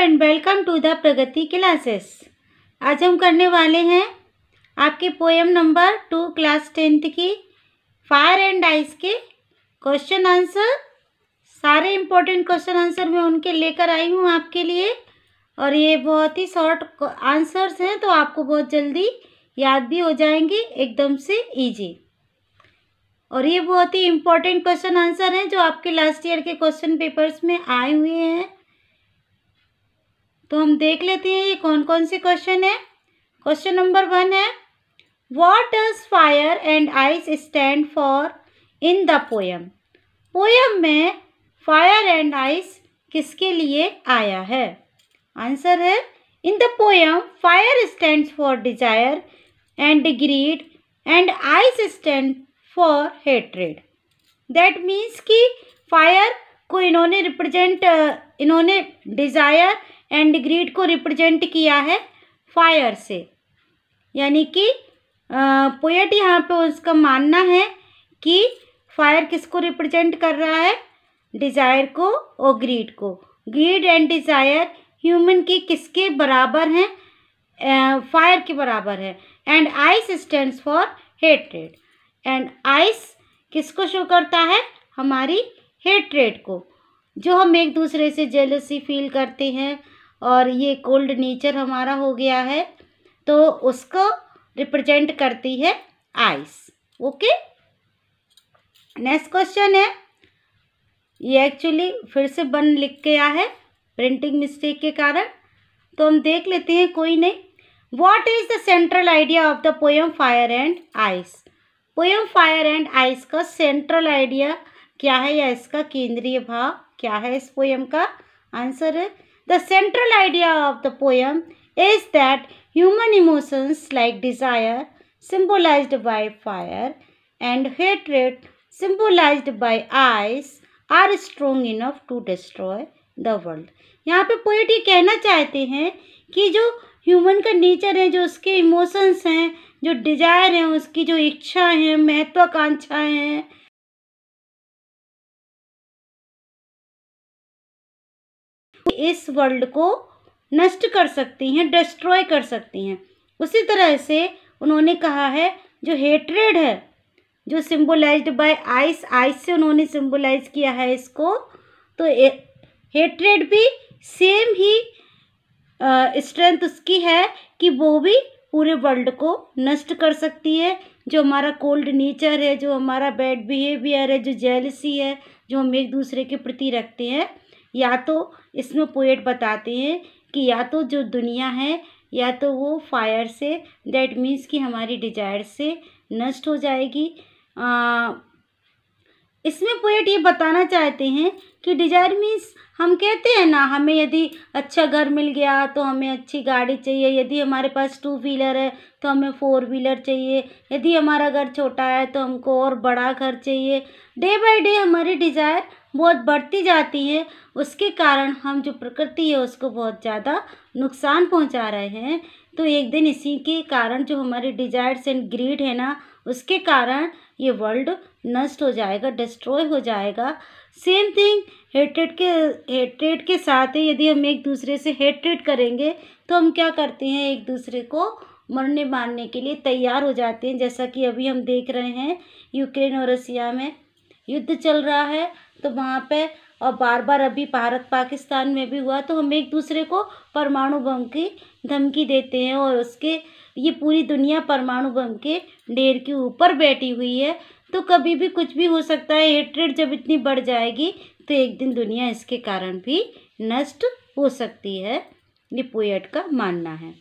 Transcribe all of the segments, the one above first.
And welcome to the Pragati classes. आज हम करने वाले हैं आपके पोएम नंबर 2 क्लास 10th की फायर एंड आइस के क्वेश्चन आंसर। सारे इम्पोर्टेंट क्वेश्चन आंसर मैं उनके लेकर आई हूँ आपके लिए, और ये बहुत ही शॉर्ट आंसर्स हैं तो आपको बहुत जल्दी याद भी हो जाएंगे, एकदम से इजी। और ये बहुत ही इम्पोर्टेंट क्वेश्चन आंसर हैं जो आपके लास्ट ईयर के क्वेश्चन पेपर्स में आए हुए हैं। तो हम देख लेते हैं ये कौन कौन से क्वेश्चन है। क्वेश्चन नंबर 1 है, what does fire and ice stand for in the poem. Poem में फायर एंड आइस किसके लिए आया है। आंसर है, इन the poem fire stands for desire and greed and ice stand for hatred. That means कि fire को इन्होंने desire and greed को रिप्रेजेंट किया है फायर से, यानी कि पोएट यहाँ पे उसका मानना है कि फायर किसको रिप्रेजेंट कर रहा है, डिज़ायर को और ग्रीड को। ग्रीड एंड डिज़ायर ह्यूमन की किसके बराबर हैं, फायर के बराबर है। And ice stands for hatred, and ice किसको शो करता है, हमारी हेट्रेड को, जो हम एक दूसरे से जेलसी फील करते हैं, और ये कोल्ड नेचर हमारा हो गया है तो उसको रिप्रेजेंट करती है आइस। ओके, नेक्स्ट क्वेश्चन है, ये एक्चुअली फिर से बन लिख के आया है प्रिंटिंग मिस्टेक के कारण, तो हम देख लेते हैं, कोई नहीं। What is the central idea of the poem fire and ice. Poem fire and ice का सेंट्रल आइडिया क्या है, या इसका केंद्रीय भाव क्या है इस पोएम का। आंसर है, the central idea of the poem is that human emotions like desire symbolized by fire and hatred symbolized by ice are strong enough to destroy the world। यहाँ पे पोएट ये कहना चाहते हैं कि जो ह्यूमन का नेचर है, जो उसके इमोशंस हैं, जो डिजायर हैं, उसकी जो इच्छा है, महत्वाकांक्षाएं हैं, इस वर्ल्ड को नष्ट कर सकती हैं, डिस्ट्रॉय कर सकती हैं। उसी तरह से उन्होंने कहा है जो हेट्रेड है, जो सिंबलाइज्ड बाय आइस, आइस से उन्होंने सिंबलाइज किया है इसको, तो हेट्रेड भी सेम ही स्ट्रेंथ उसकी है कि वो भी पूरे वर्ल्ड को नष्ट कर सकती है। जो हमारा कोल्ड नेचर है, जो हमारा बैड बिहेवियर है, जो जेलसी है, जो हम एक दूसरे के प्रति रखते हैं, या तो इसमें पोएट बताते हैं कि या तो जो दुनिया है या तो वो फायर से, दैट मीन्स कि हमारी डिजायर से नष्ट हो जाएगी। इसमें पोएट ये बताना चाहते हैं कि डिजायर मीन्स, हम कहते हैं ना, हमें यदि अच्छा घर मिल गया तो हमें अच्छी गाड़ी चाहिए, यदि हमारे पास 2 व्हीलर है तो हमें 4 व्हीलर चाहिए, यदि हमारा घर छोटा है तो हमको और बड़ा घर चाहिए। डे बाय डे हमारी डिज़ायर बहुत बढ़ती जाती है, उसके कारण हम जो प्रकृति है उसको बहुत ज़्यादा नुकसान पहुंचा रहे हैं। तो एक दिन इसी के कारण जो हमारी डिज़ायर्स एंड ग्रीड है ना, उसके कारण ये वर्ल्ड नष्ट हो जाएगा, डिस्ट्रॉय हो जाएगा। सेम थिंग हेट्रेड के साथ है, यदि हम एक दूसरे से हेट्रेड करेंगे तो हम क्या करते हैं, एक दूसरे को मरने मारने के लिए तैयार हो जाते हैं। जैसा कि अभी हम देख रहे हैं यूक्रेन और रसिया में युद्ध चल रहा है, तो वहाँ पे, और बार बार अभी भारत पाकिस्तान में भी हुआ, तो हम एक दूसरे को परमाणु बम की धमकी देते हैं, और उसके ये पूरी दुनिया परमाणु बम के ढेर के ऊपर बैठी हुई है। तो कभी भी कुछ भी हो सकता है। हेट्रेड जब इतनी बढ़ जाएगी तो एक दिन दुनिया इसके कारण भी नष्ट हो सकती है, ये पोएट का मानना है।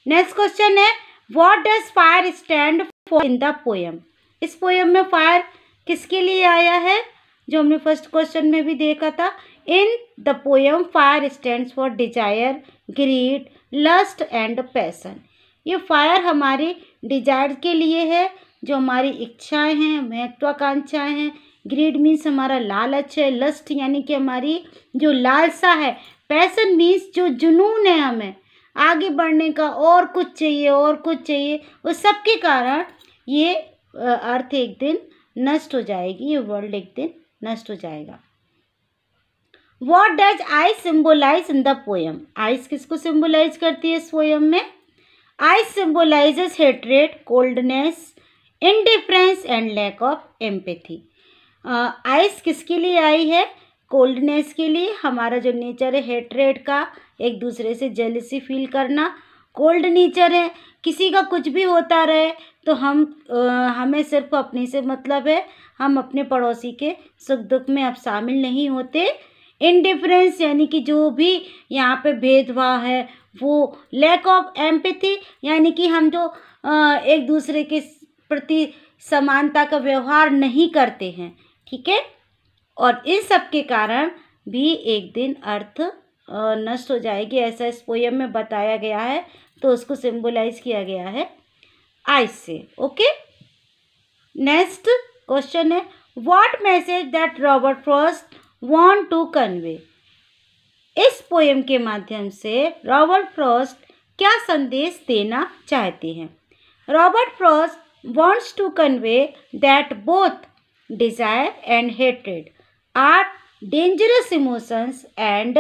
नेक्स्ट क्वेश्चन है, what does fire stand for in the poem. इस पोएम में फायर किसके लिए आया है, जो हमने फर्स्ट क्वेश्चन में भी देखा था। In the poem fire stands for desire, greed, lust and passion. ये फायर हमारी डिजायर के लिए है, जो हमारी इच्छाएं हैं, महत्वाकांक्षाएं हैं। ग्रीड मीन्स हमारा लालच है, लस्ट यानी कि हमारी जो लालसा है, पैशन मीन्स जो जुनून है, हमें आगे बढ़ने का, और कुछ चाहिए और कुछ चाहिए। उस सब के कारण ये अर्थ एक दिन नष्ट हो जाएगी, ये वर्ल्ड एक दिन नष्ट हो जाएगा। What does ice symbolise in the poem? Ice किसको सिम्बोलाइज करती है इस पोएम में? Ice symbolises hatred, coldness, indifference and lack of empathy. Ice किसके लिए आई है? कोल्डनेस के लिए, हमारा जो नेचर है हेट्रेड का, एक दूसरे से जेलसी फील करना। कोल्ड नेचर है, किसी का कुछ भी होता रहे तो हमें सिर्फ अपने से मतलब है, हम अपने पड़ोसी के सुख दुख में अब शामिल नहीं होते। इंडिफरेंस यानी कि जो भी यहाँ पे भेदभाव है वो। लैक ऑफ एम्पैथी यानी कि हम जो एक दूसरे के प्रति समानता का व्यवहार नहीं करते हैं, ठीक है। और इन सब के कारण भी एक दिन अर्थ नष्ट हो जाएगी, ऐसा इस पोयम में बताया गया है। तो उसको सिंबलाइज किया गया है आइस से। ओके, नेक्स्ट क्वेश्चन है what message that Robert Frost want to convey? इस पोयम के माध्यम से रॉबर्ट फ्रॉस्ट क्या संदेश देना चाहते हैं? Robert Frost wants to convey that both desire and hatred are dangerous emotions and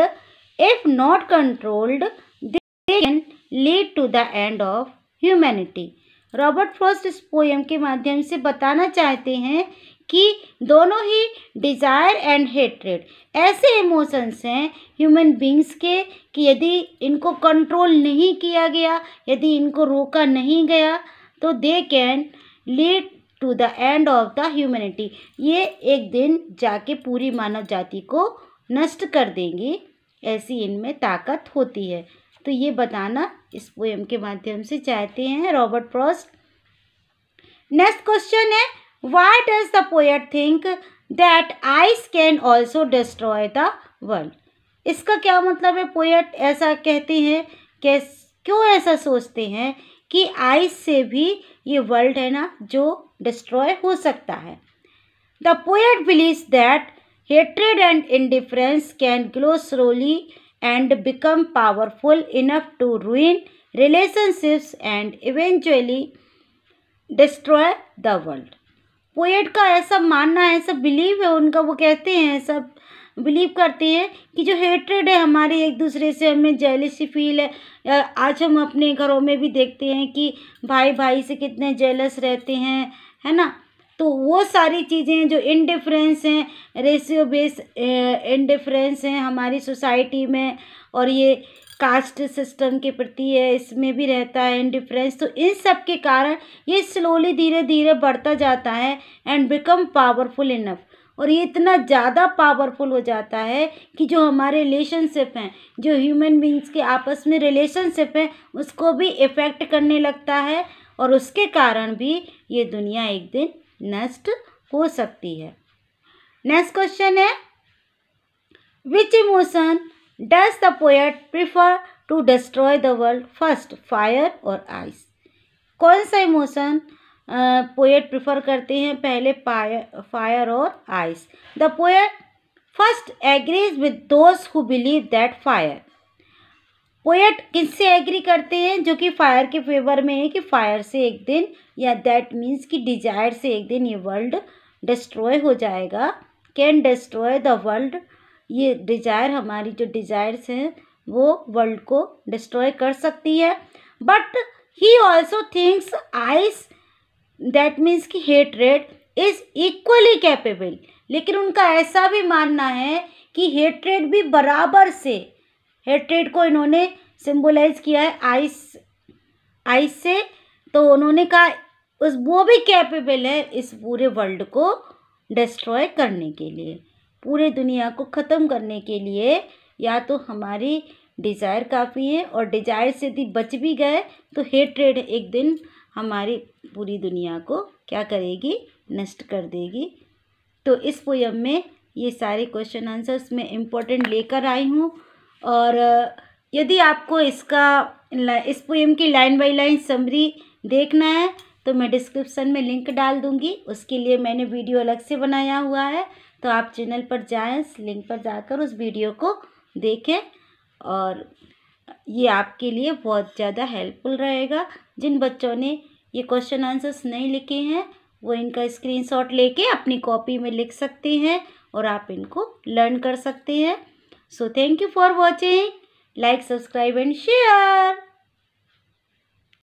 if not controlled they can lead to the end of humanity. Robert Frost इस पोयम के माध्यम से बताना चाहते हैं कि दोनों ही डिज़ायर एंड हेट्रेड ऐसे इमोशंस हैं ह्यूमन बींग्स के कि यदि इनको कंट्रोल नहीं किया गया, यदि इनको रोका नहीं गया तो they can lead to the end of the humanity, ये एक दिन जाके पूरी मानव जाति को नष्ट कर देंगी, ऐसी इनमें ताकत होती है। तो ये बताना इस पोएम के माध्यम से चाहते हैं रॉबर्ट फ्रॉस्ट। नेक्स्ट क्वेश्चन है why does the poet think that ice can also destroy the world? इसका क्या मतलब है? पोएट ऐसा कहते हैं, क्यों ऐसा सोचते हैं कि आइस से भी ये वर्ल्ड है ना जो डिस्ट्रॉय हो सकता है। The poet believes that hatred and indifference can grow slowly and become powerful enough to ruin relationships and eventually destroy the world. Poet का ऐसा मानना है, ऐसा बिलीव है उनका, वो कहते हैं, सब बिलीव करते हैं कि जो हेट्रेड है हमारी एक दूसरे से, हमें जेलसी फील है। आज हम अपने घरों में भी देखते हैं कि भाई भाई से कितने जेलस रहते हैं, है ना। तो वो सारी चीज़ें जो इंडिफरेंस हैं, रेशियो बेस इंडिफरेंस हैं हमारी सोसाइटी में, और ये कास्ट सिस्टम के प्रति है, इसमें भी रहता है इंडिफरेंस। तो इन सब के कारण ये स्लोली धीरे धीरे बढ़ता जाता है एंड बिकम पावरफुल इनफ, और ये इतना ज़्यादा पावरफुल हो जाता है कि जो हमारे रिलेशनशिप हैं, जो ह्यूमन बींग्स के आपस में रिलेशनशिप है, उसको भी इफ़ेक्ट करने लगता है, और उसके कारण भी ये दुनिया एक दिन नष्ट हो सकती है। नेक्स्ट क्वेश्चन है which emotion does the poet prefer to destroy the world first, fire और आइस? कौन सा इमोशन पोएट प्रिफर करते हैं पहले, फायर और ice? The poet first agrees with those who believe that fire. Poet किससे agree करते हैं? जो कि फायर के फेवर में है, कि फायर से एक दिन, या दैट मीन्स कि डिजायर से एक दिन ये वर्ल्ड डिस्ट्रॉय हो जाएगा। कैन डिस्ट्रॉय द वर्ल्ड, ये डिजायर, हमारी जो डिजायर्स हैं वो वर्ल्ड को डिस्ट्रॉय कर सकती है। But he also thinks ice, that means कि हेट्रेड इज इक्वली कैपेबल, लेकिन उनका ऐसा भी मानना है कि हेट्रेड भी बराबर से, हेट्रेड को इन्होंने सिंबलाइज किया है आइस से, तो उन्होंने कहा वो भी कैपेबल है इस पूरे वर्ल्ड को डिस्ट्रॉय करने के लिए, पूरे दुनिया को ख़त्म करने के लिए। या तो हमारी डिज़ायर काफ़ी है, और डिज़ायर से यदि बच भी गए तो हेट्रेड एक दिन हमारी पूरी दुनिया को क्या करेगी, नष्ट कर देगी। तो इस पोयम में ये सारे क्वेश्चन आंसर्स मैं इम्पोर्टेंट लेकर आई हूँ, और यदि आपको इस पोयम की लाइन बाय लाइन समरी देखना है तो मैं डिस्क्रिप्शन में लिंक डाल दूँगी, उसके लिए मैंने वीडियो अलग से बनाया हुआ है, तो आप चैनल पर जाएं, इस लिंक पर जाकर उस वीडियो को देखें, और ये आपके लिए बहुत ज़्यादा हेल्पफुल रहेगा। जिन बच्चों ने ये क्वेश्चन आंसर्स नहीं लिखे हैं वो इनका स्क्रीनशॉट लेके अपनी कॉपी में लिख सकते हैं, और आप इनको लर्न कर सकते हैं। So thank you for watching. Like, subscribe and share.